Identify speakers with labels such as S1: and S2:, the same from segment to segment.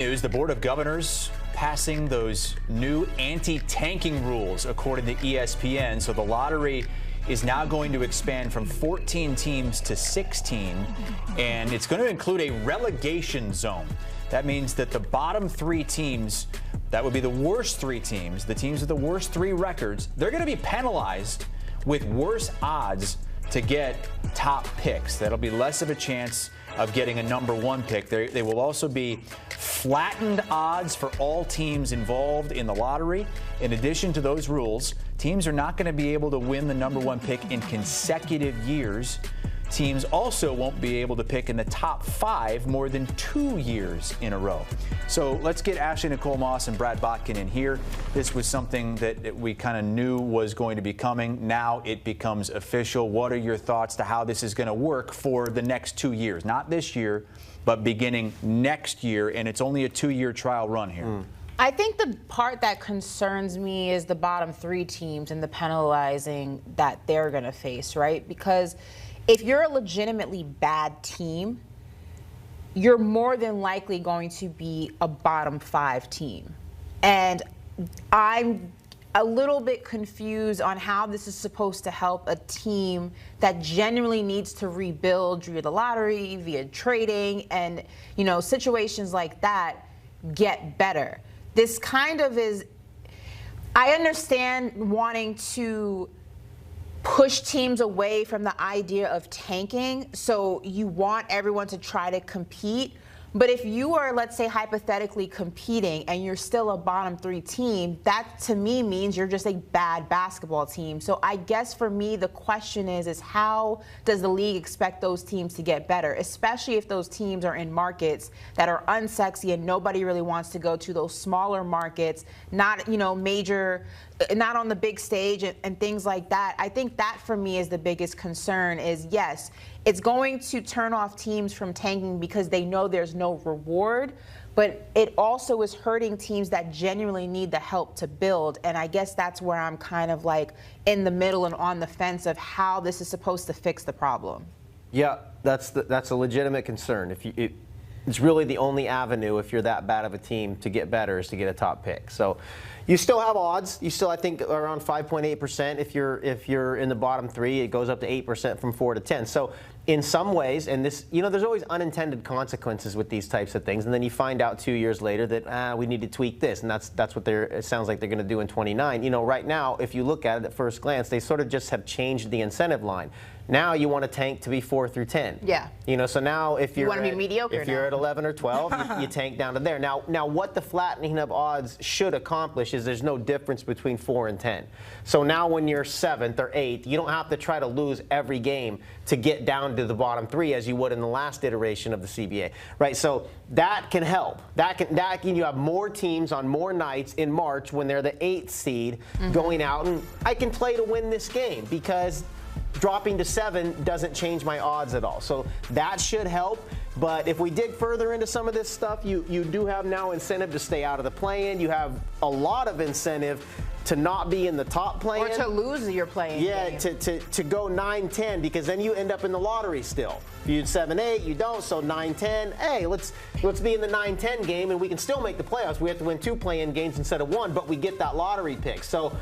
S1: News, the Board of Governors passing those new anti-tanking rules, according to ESPN. So the lottery is now going to expand from 14 teams to 16, and it's going to include a relegation zone. That means that the bottom 3 teams, that would be the worst 3 teams, the teams with the worst 3 records, they're going to be penalized with worse odds to get top picks. That'll be less of a chance of getting a number 1 pick. They will also be flattened odds for all teams involved in the lottery. In addition to those rules, teams are not going to be able to win the number 1 pick in consecutive years. Teams also won't be able to pick in the top 5 more than 2 years in a row. So let's get Ashley Nicole Moss and Brad Botkin in here. This was something that we kind of knew was going to be coming. Now it becomes official. What are your thoughts to how this is going to work for the next 2 years? Not this year, but beginning next year, and it's only a 2-year trial run here.
S2: I think the part that concerns me is the bottom 3 teams and the penalizing that they're going to face, right? Because if you're a legitimately bad team, you're more than likely going to be a bottom 5 team. And I'm a little bit confused on how this is supposed to help a team that genuinely needs to rebuild via the lottery, via trading, and, you know, situations like that get better. This kind of is, I understand wanting to push teams away from the idea of tanking, so you want everyone to try to compete. But if you are, let's say, hypothetically competing and you're still a bottom 3 team, that to me means you're just a bad basketball team. So I guess for me, the question is how does the league expect those teams to get better, especially if those teams are in markets that are unsexy and nobody really wants to go to, those smaller markets, not, you know, major, not on the big stage and things like that. I think that for me is the biggest concern is, yes, it's going to turn off teams from tanking because they know there's no reward, but it also is hurting teams that genuinely need the help to build. And I guess that's where I'm kind of like in the middle and on the fence of how this is supposed to fix the problem.
S3: Yeah, that's a legitimate concern. It's really the only avenue, if you're that bad of a team, to get better is to get a top pick. So you still have odds. You still, I think, around 5.8% if you're in the bottom 3. It goes up to 8% from 4 to 10. So in some ways, and this, you know, there's always unintended consequences with these types of things, and then you find out 2 years later that we need to tweak this, and that's what it sounds like they're going to do in 29. You know, right now, if you look at it at first glance, they sort of just have changed the incentive line. Now you want to tank to be 4 through 10.
S2: Yeah.
S3: You know, so now if you're
S2: want to be mediocre,
S3: if you're at 11 or 12, you tank down to there. Now what the flattening of odds should accomplish is there's no difference between 4 and 10. So now when you're 7th or 8th, you don't have to try to lose every game to get down to the bottom 3 as you would in the last iteration of the CBA, right? So that can help. That can you have more teams on more nights in March when they're the 8th seed going out, and I can play to win this game because dropping to 7 doesn't change my odds at all. So that should help. But if we dig further into some of this stuff, you do have now incentive to stay out of the play-in. You have a lot of incentive to not be in the top play-in.
S2: Or to lose your play-in game.
S3: To go 9-10, because then you end up in the lottery still. If you 7-8, you don't, so 9-10. Hey, let's be in the 9-10 game, and we can still make the playoffs. We have to win 2 play-in games instead of 1, but we get that lottery pick. So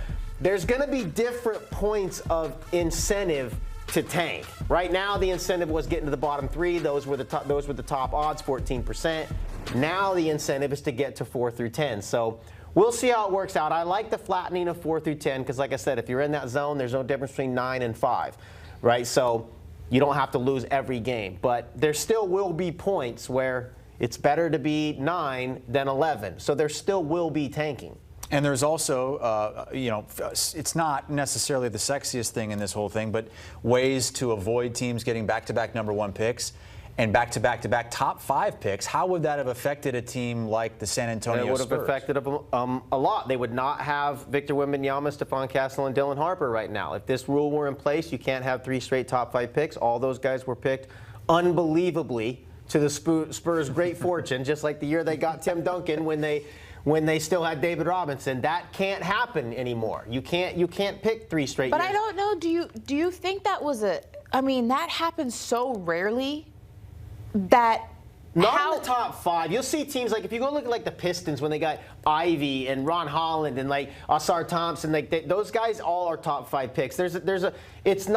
S3: there's going to be different points of incentive to tank. Right now, the incentive was getting to the bottom 3. Those were the top odds, 14%. Now the incentive is to get to 4 through 10. So we'll see how it works out. I like the flattening of 4 through 10 because, like I said, if you're in that zone, there's no difference between 9 and 5, right? So you don't have to lose every game. But there still will be points where it's better to be 9 than 11. So there still will be tanking.
S1: And there's also, you know, it's not necessarily the sexiest thing in this whole thing, but ways to avoid teams getting back-to-back number 1 picks and back-to-back top 5 picks. How would that have affected a team like the San Antonio Spurs?
S3: It would have affected them a lot. They would not have Victor Wembanyama, Stephon Castle, and Dylan Harper right now. If this rule were in place, you can't have 3 straight top 5 picks. All those guys were picked unbelievably to the Spurs' great fortune, just like the year they got Tim Duncan when they still had David Robinson. That can't happen anymore. You can't pick 3 straight
S2: But
S3: years.
S2: I don't know, do you think that was I mean, that happens so rarely that
S3: Not in the top 5. You'll see teams like if you go look at like the Pistons when they got Ivy and Ron Holland and like Asar Thompson, like those guys all are top 5 picks. It's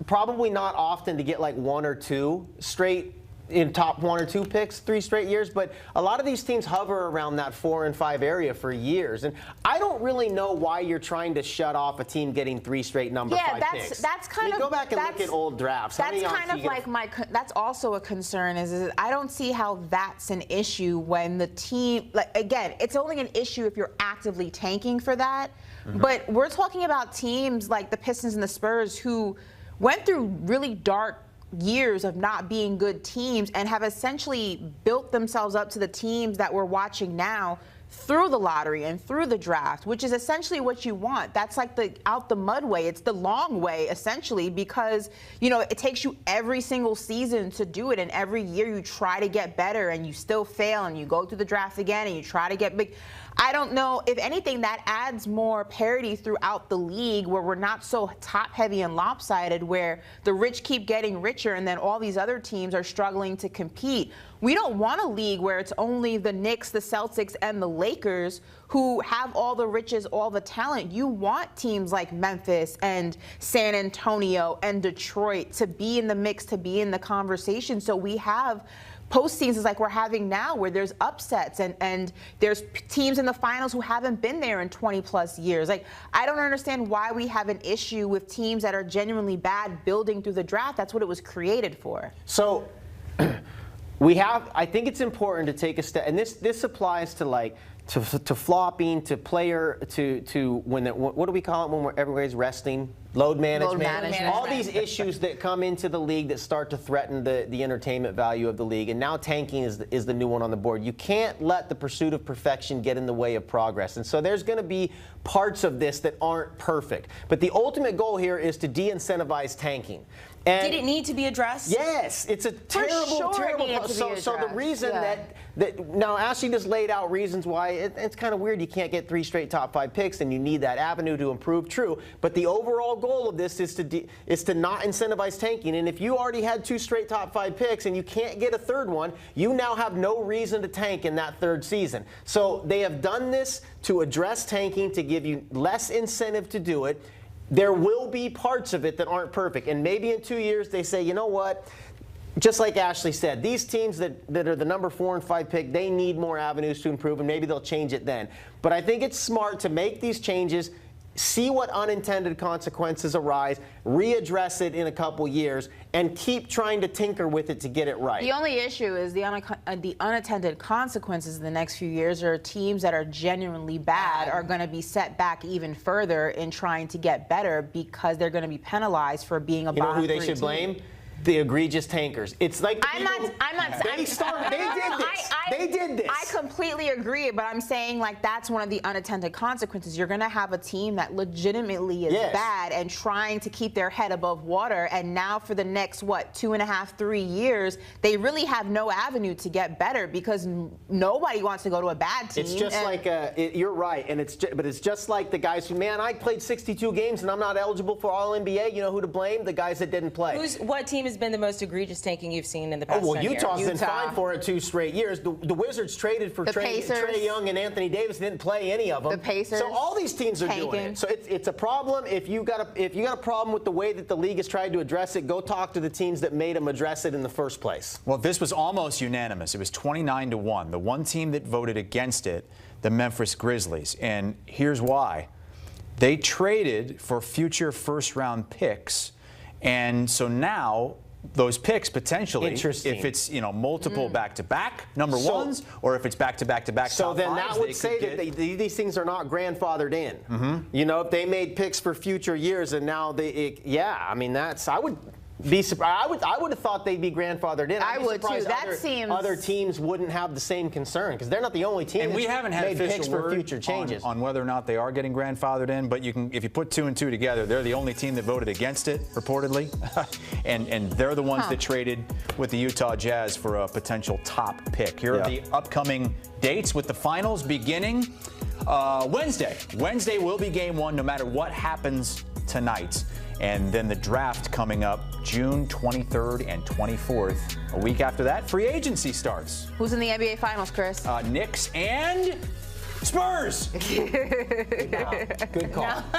S3: probably not often to get like 1 or 2 straight in top 1 or 2 picks 3 straight years, but a lot of these teams hover around that 4 and 5 area for years. And I don't really know why you're trying to shut off a team getting 3 straight number 5 picks.
S2: That's kind of
S3: go back and look at old drafts.
S2: That's kind of like that's also a concern is I don't see how that's an issue when the team, like, again, it's only an issue if you're actively tanking for that. But we're talking about teams like the Pistons and the Spurs who went through really dark years of not being good teams and have essentially built themselves up to the teams that we're watching now through the lottery and through the draft, which is essentially what you want. That's like the out the mud way. It's the long way, essentially, because, you know, it takes you every single season to do it, and every year you try to get better and you still fail, and you go through the draft again and you try to get big. I don't know. If anything, that adds more parity throughout the league where we're not so top-heavy and lopsided where the rich keep getting richer and then all these other teams are struggling to compete. We don't want a league where it's only the Knicks, the Celtics, and the Lakers who have all the riches, all the talent. You want teams like Memphis and San Antonio and Detroit to be in the mix, to be in the conversation. So we have postseasons like we're having now where there's upsets and there's teams in the finals who haven't been there in 20-plus years. Like, I don't understand why we have an issue with teams that are genuinely bad building through the draft. That's what it was created for. So
S3: I think it's important to take a step, and this applies to like to flopping, to player, to when what do we call it when everybody's resting? Load management. All these issues that come into the league that start to threaten the entertainment value of the league, and now tanking is the new one on the board. You can't let the pursuit of perfection get in the way of progress, and so there's going to be parts of this that aren't perfect. But the ultimate goal here is to de-incentivize tanking. And
S4: did it need to be addressed?
S3: Yes, it's a terrible. So the reason that now Ashley just laid out reasons why it's kind of weird. You can't get 3 straight top 5 picks, and you need that avenue to improve. True, but the overall goal of this is to not incentivize tanking. And if you already had 2 straight top 5 picks and you can't get a 3rd one, you now have no reason to tank in that 3rd season. So they have done this to address tanking, to give you less incentive to do it. There will be parts of it that aren't perfect, and maybe in 2 years they say, you know what, just like Ashley said, these teams that are the number 4 and 5 pick, they need more avenues to improve, and maybe they'll change it then. But I think it's smart to make these changes, see what unintended consequences arise, readdress it in a couple years, and keep trying to tinker with it to get it right.
S2: The only issue is the unattended consequences in the next few years are teams that are genuinely bad are going to be set back even further in trying to get better because they're going to be penalized for being a bottom 3
S3: team. You know who they should blame? The egregious tankers. It's like
S2: I'm not.
S3: They did this.
S2: I completely agree, but I'm saying like that's one of the unintended consequences. You're going to have a team that legitimately is bad and trying to keep their head above water, and now for the next 2.5, 3 years, they really have no avenue to get better because nobody wants to go to a bad team.
S3: It's just you're right, and but it's just like the guys who, man, I played 62 games and I'm not eligible for All-NBA. You know who to blame? The guys that didn't play.
S4: What team has been the most egregious tanking you've seen in the past 10 years?
S3: Utah's been fine for it 2 straight years. The Wizards traded for Trey Young and Anthony Davis, didn't play any of them.
S2: The Pacers.
S3: So all these teams are doing it. So it's a problem. If you got a problem with the way that the league has tried to address it, go talk to the teams that made them address it in the first place.
S1: Well, this was almost unanimous. It was 29-1. The one team that voted against it, the Memphis Grizzlies, and here's why. They traded for future first-round picks, and so now those picks potentially, if it's multiple back-to-back number ones, or if it's back-to-back-to-back.
S3: So then that would say that these things are not grandfathered in. You know, if they made picks for future years and now I mean I would be surprised. I would have thought they'd be grandfathered in.
S2: I would too. That seems
S3: other teams wouldn't have the same concern because they're not the only team.
S1: And we haven't had official
S3: picks for future changes
S1: on whether or not they are getting grandfathered in. But if you put 2 and 2 together, they're the only team that voted against it reportedly, and they're the ones that traded with the Utah Jazz for a potential top pick. Here are the upcoming dates with the finals beginning Wednesday. Wednesday will be game 1, no matter what happens tonight. And then the draft coming up June 23rd and 24th. A week after that, free agency starts.
S2: Who's in the NBA Finals, Chris?
S1: Knicks and Spurs.
S3: Good call.